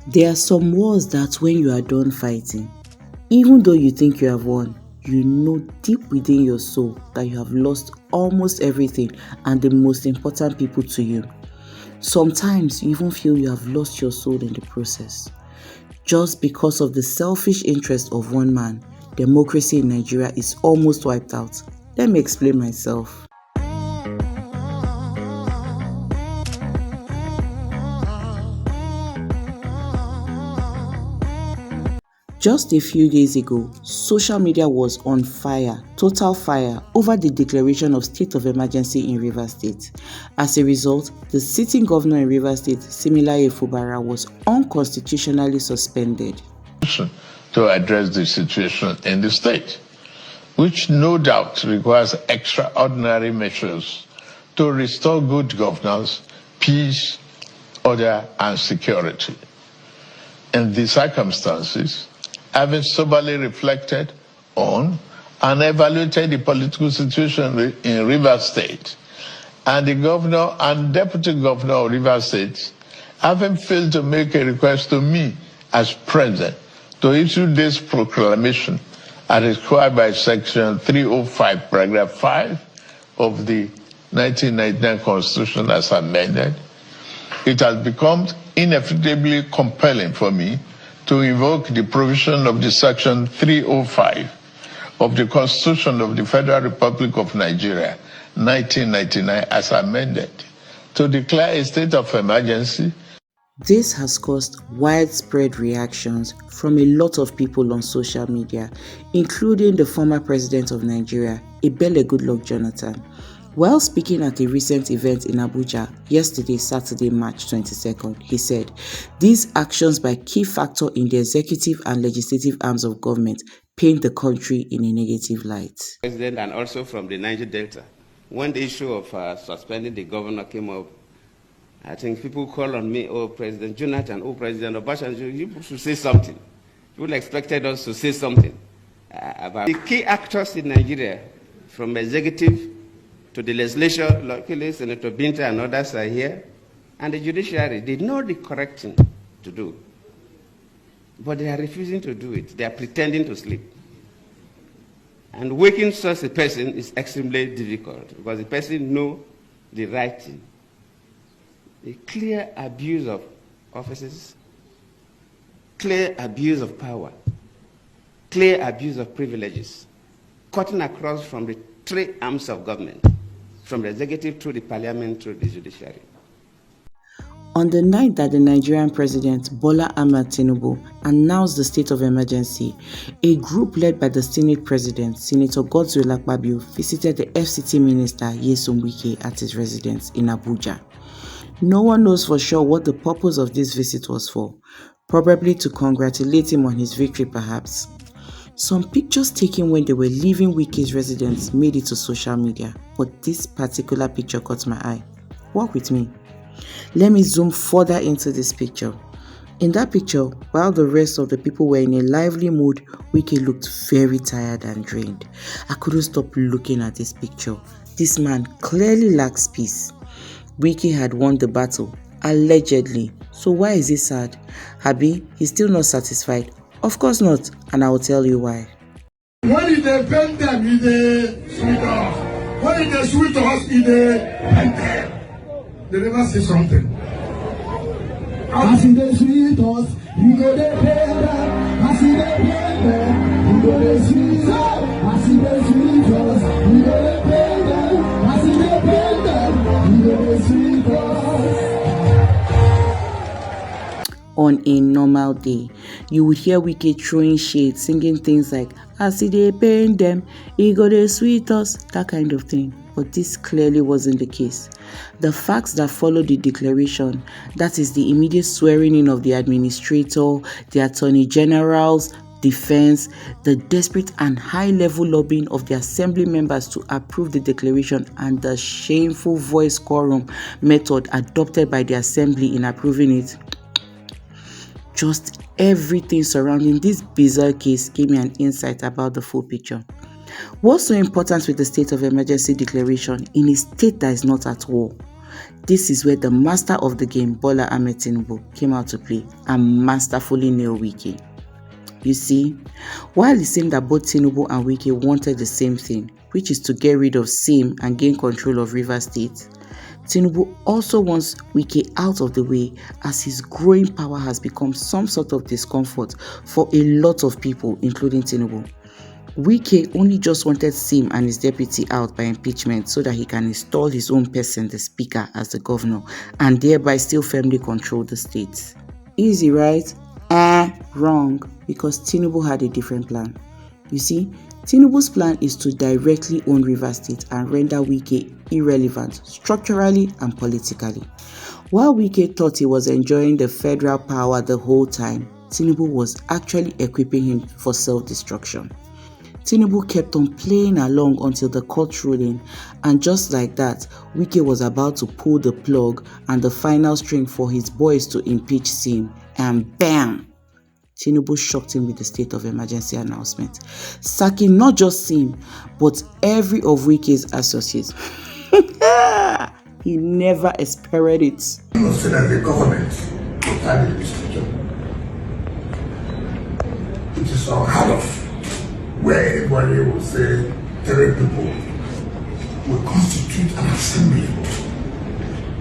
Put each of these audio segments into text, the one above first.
There are some wars that when you are done fighting, even though you think you have won, you know deep within your soul that you have lost almost everything and the most important people to you. Sometimes you even feel you have lost your soul in the process. Just because of the selfish interest of one man, democracy in Nigeria is almost wiped out. Let me explain myself. Just a few days ago, social media was on fire, total fire, over the declaration of state of emergency in Rivers State. As a result, the sitting governor in Rivers State, Similaye Fubara, was unconstitutionally suspended. To address the situation in the state, which no doubt requires extraordinary measures to restore good governance, peace, order, and security. In these circumstances, having soberly reflected on and evaluated the political situation in Rivers State, and the governor and deputy governor of Rivers State having failed to make a request to me as president to issue this proclamation as required by Section 305, Paragraph 5 of the 1999 Constitution as amended, it has become inevitably compelling for me to invoke the provision of the Section 305 of the Constitution of the Federal Republic of Nigeria, 1999, as amended, to declare a state of emergency. This has caused widespread reactions from a lot of people on social media, including the former president of Nigeria, Ebele Goodluck Jonathan. While speaking at a recent event in Abuja yesterday, Saturday, March 22nd, he said, "These actions by key factors in the executive and legislative arms of government paint the country in a negative light." President and also from the Niger Delta, when the issue of suspending the governor came up, I think people call on me, "Oh, President Jonathan, oh, President Obasanjo, you should say something." People expected us to say something about the key actors in Nigeria, from executive to the legislature. Luckily, Senator Binta and others are here, and the judiciary. They know the correct thing to do, but they are refusing to do it. They are pretending to sleep. And waking such a person is extremely difficult because the person knows the right thing. A clear abuse of offices, clear abuse of power, clear abuse of privileges, cutting across from the three arms of government, from the executive through the parliament through the judiciary. On the night that the Nigerian president, Bola Ahmed Tinubu, announced the state of emergency, a group led by the Senate president, Senator Godswill Akpabio, visited the FCT minister, Nyesom Wike, at his residence in Abuja. No one knows for sure what the purpose of this visit was for, probably to congratulate him on his victory perhaps. Some pictures taken when they were leaving Wike's residence made it to social media, but this particular picture caught my eye. Walk with me. Let me zoom further into this picture. In that picture, while the rest of the people were in a lively mood, Wike looked very tired and drained. I couldn't stop looking at this picture. This man clearly lacks peace. Wike had won the battle, allegedly. So why is he sad? Abi, he's still not satisfied? Of course not, and I will tell you why. When it depends them, it is sweet us. When it is sweet us, it is pain them. They never say something. As it is sweet us, you go to pain them. As it is pain them, you go to sweet us. As it is sweet us, you go to pain them. As it is pain them, you go to sweet us. On a normal day, you would hear Wike throwing shade, singing things like, "As e dey pain them, e go dey sweet us," that kind of thing. But this clearly wasn't the case. The facts that followed the declaration, that is the immediate swearing in of the administrator, the attorney generals, defense, the desperate and high-level lobbying of the assembly members to approve the declaration, and the shameful voice quorum method adopted by the assembly in approving it. Just everything surrounding this bizarre case gave me an insight about the full picture. What's so important with the state of emergency declaration in a state that is not at war? this is where the master of the game, Bola Ahmed Tinubu, came out to play and masterfully nailed Wike. You see, while it seemed that both Tinubu and Wike wanted the same thing, which is to get rid of SIM and gain control of Rivers State, Tinubu also wants Wike out of the way, as his growing power has become some sort of discomfort for a lot of people, including Tinubu. Wike only just wanted SIM and his deputy out by impeachment so that he can install his own person, the speaker, as the governor, and thereby still firmly control the state. Easy, right? Wrong, because Tinubu had a different plan. You see, Tinubu's plan is to directly own Rivers State and render Wike irrelevant structurally and politically. While Wike thought he was enjoying the federal power the whole time, Tinubu was actually equipping him for self-destruction. Tinubu kept on playing along until the court ruling, and just like that, Wike was about to pull the plug and the final string for his boys to impeach SIM, and bam! Tinubu shocked him with the state of emergency announcement, sacking not just SIM, but every of Wike's associates. He never ẹspẹrrẹdit. You know, so that the government will have a decision. It is unheard of where anybody will say 3 people will constitute an assembly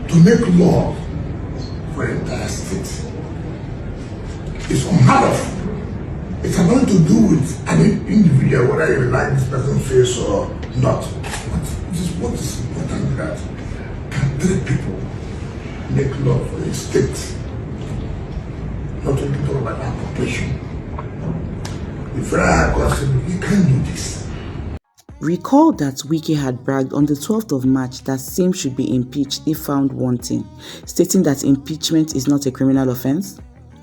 to make law for the entire state. It's unheard of. It's nothing to do with an individual, whether you like this person's face or not. But what is important that can 3 people make law for the state? Not to talk about appropriation. The federal constitution, you can't do this. Recall that Wike had bragged on the 12th of March that SIM should be impeached if found wanting, stating that impeachment is not a criminal offense.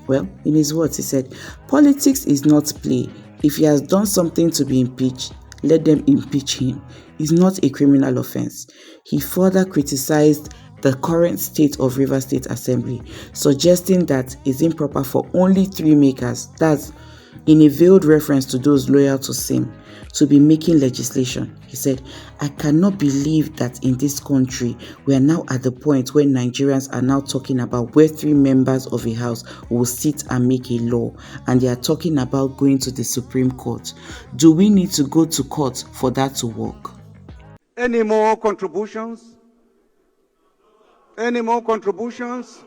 Well, in his words, he said, "Politics is not play. If he has done something to be impeached, let them impeach him. It's not a criminal offense." He further criticized the current state of Rivers State Assembly, suggesting that it's improper for only 3 makers, that's in a veiled reference to those loyal to SIM, to be making legislation. He said, "I cannot believe that in this country, we are now at the point where Nigerians are now talking about where 3 members of a house will sit and make a law, and they are talking about going to the Supreme Court. Do we need to go to court for that to work?" Any more contributions? Any more contributions?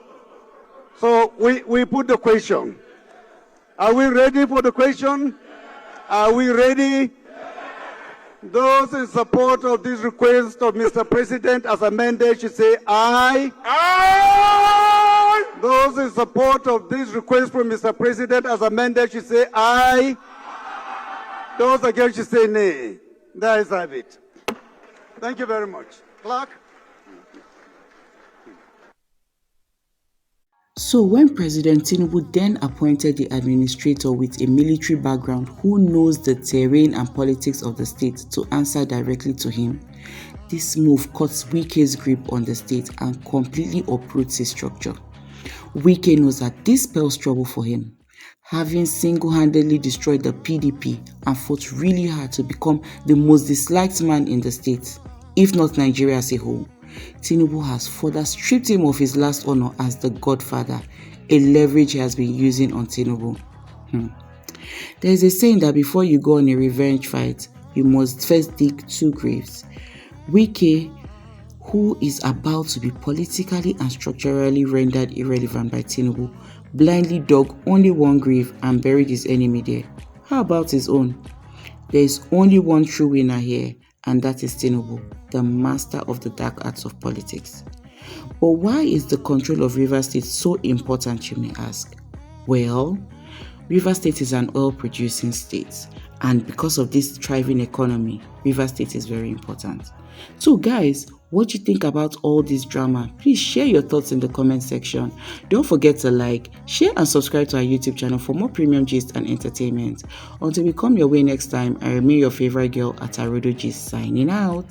So we put the question. Are we ready for the question? Are we ready? Those in support of this request of Mr. President as amended should say aye. Aye! Those in support of this request from Mr. President as amended should say aye. Those against should say nay. There is it. Thank you very much. Clerk. So when President Tinubu then appointed the administrator with a military background who knows the terrain and politics of the state to answer directly to him, this move cuts Wike's grip on the state and completely uproots his structure. Wike knows that this spells trouble for him, having single-handedly destroyed the PDP and fought really hard to become the most disliked man in the state, if not Nigeria as a whole. Tinubu has further stripped him of his last honor as the godfather, a leverage he has been using on Tinubu. There is a saying that before you go on a revenge fight, you must first dig 2 graves. Wike, who is about to be politically and structurally rendered irrelevant by Tinubu, blindly dug only 1 grave and buried his enemy there. How about his own? There is only one true winner here, and that is Tinubu, the master of the dark arts of politics. But why is the control of Rivers State so important, you may ask? Well, Rivers State is an oil-producing state, and because of this thriving economy, Rivers State is very important. So guys, what do you think about all this drama? Please share your thoughts in the comment section. Don't forget to like, share and subscribe to our YouTube channel for more premium gist and entertainment. Until we come your way next time, I remain your favorite girl, Atarodo Gist, signing out.